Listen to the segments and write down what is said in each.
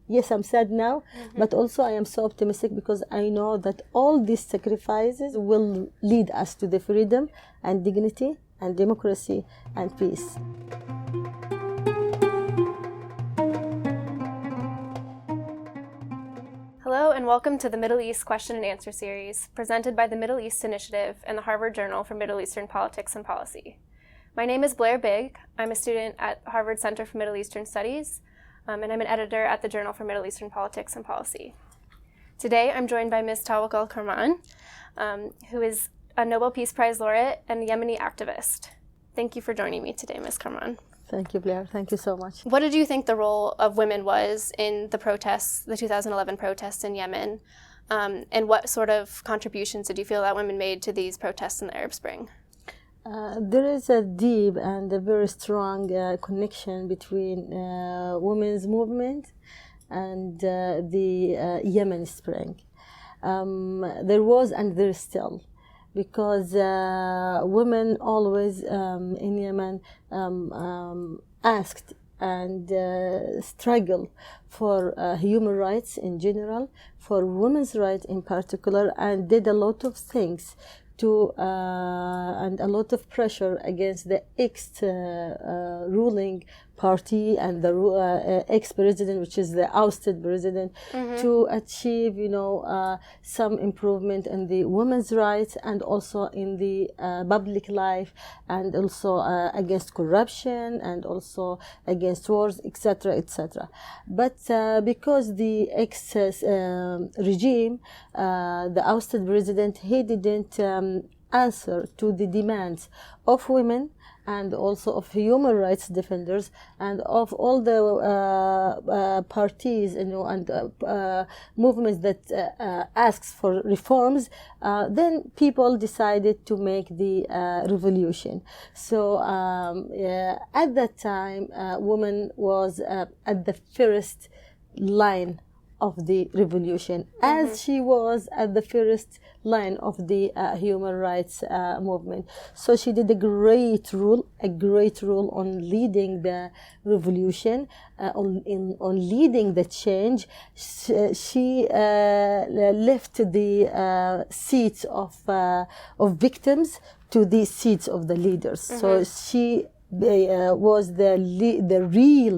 yes, I'm sad now, but also I am so optimistic because I know that all these sacrifices will lead us to the freedom and dignity and democracy and peace. Hello and welcome to the Middle East Question and Answer Series, presented by the Middle East Initiative and the Harvard Journal for Middle Eastern Politics and Policy. My name is Blaire Byg. I'm a student at Harvard Center for Middle Eastern Studies, and I'm an editor at the Journal for Middle Eastern Politics and Policy. Today, I'm joined by Ms. Tawakkol Karman, who is a Nobel Peace Prize Laureate and a Yemeni activist. Thank you for joining me today, Ms. Karman. Thank you, Blair. Thank you so much. What did you think the role of women was in the protests, the 2011 protests in Yemen, and what sort of contributions did you feel that women made to these protests in the Arab Spring? There is a deep and a very strong connection between women's movement and the Yemen Spring. There was and there is still, because women always in Yemen asked and struggle for human rights in general, for women's rights in particular, and did a lot of things to and a lot of pressure against the ex-ruling party and the ex-president, which is the ousted president, to achieve, some improvement in the women's rights and also in the public life, and also against corruption and also against wars, etc., etc. But because the ex-regime, the ousted president, he didn't answer to the demands of women and also of human rights defenders and of all the parties, and movements that asks for reforms, then people decided to make the revolution. So at that time, women was at the first line of the revolution, as she was at the first line of the human rights movement. So she did a great role on leading the revolution, on leading the change. She left the seats of victims to the seats of the leaders. So she was the real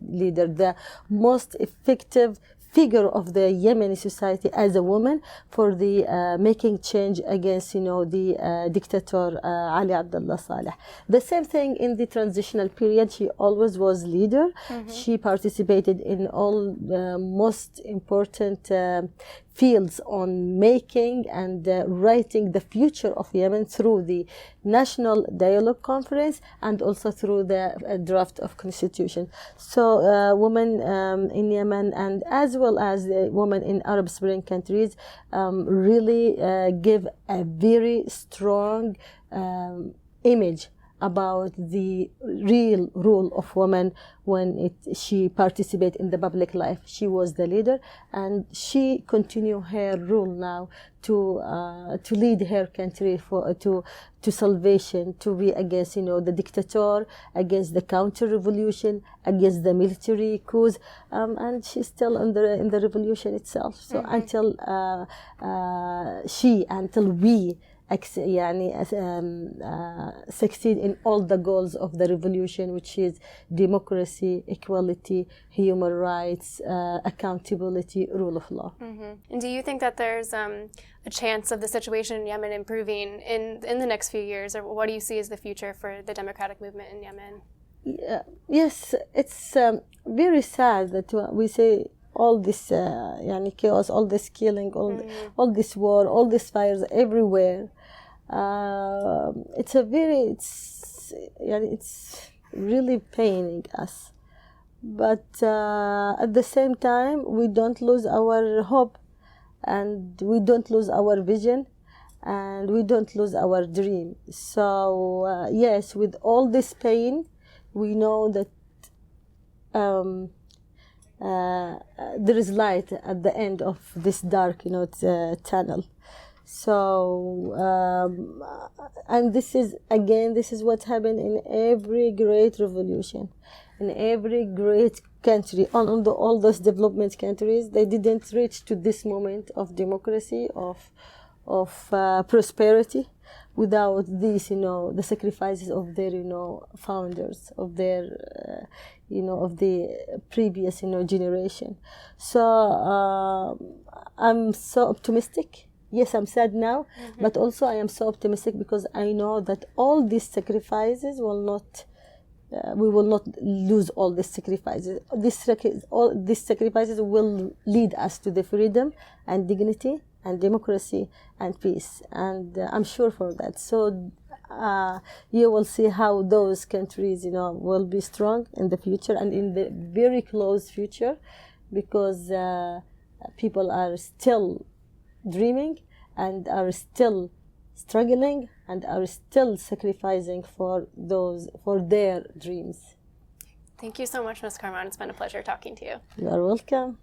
leader, the most effective figure of the Yemeni society as a woman for the making change against, the dictator Ali Abdullah Saleh. The same thing in the transitional period. She always was leader. She participated in all the most important fields on making and writing the future of Yemen through the National Dialogue Conference and also through the draft of constitution. So women in Yemen, and as well as the women in Arab Spring countries, really give a very strong image about the real role of women when she participated in the public life. She was the leader, and she continued her role now to lead her country to salvation, to be against the dictator, against the counter-revolution, against the military coups, and she's still in the revolution itself. So until we succeed in all the goals of the revolution, which is democracy, equality, human rights, accountability, rule of law. And do you think that there's a chance of the situation in Yemen improving in the next few years, or what do you see as the future for the democratic movement in Yemen? Yes, it's very sad that we say all this chaos, all this killing, all this war, all these fires everywhere. It's really paining us. But at the same time, we don't lose our hope, and we don't lose our vision, and we don't lose our dream. So yes, with all this pain, we know that there is light at the end of this dark, tunnel. So, and this is what happened in every great revolution, in every great country, all those development countries, they didn't reach to this moment of democracy, of prosperity, without these, the sacrifices of their, founders, of their, of the previous, generation. So I'm so optimistic. Yes, I'm sad now, but also I am so optimistic because I know that all these sacrifices will not. We will not lose all these sacrifices. All these sacrifices will lead us to the freedom and dignity and democracy and peace. And I'm sure for that. So you will see how those countries, will be strong in the future and in the very close future, because people are still dreaming and are still struggling and are still sacrificing for their dreams. Thank you so much, Ms. Karman. It's been a pleasure talking to you. You are welcome.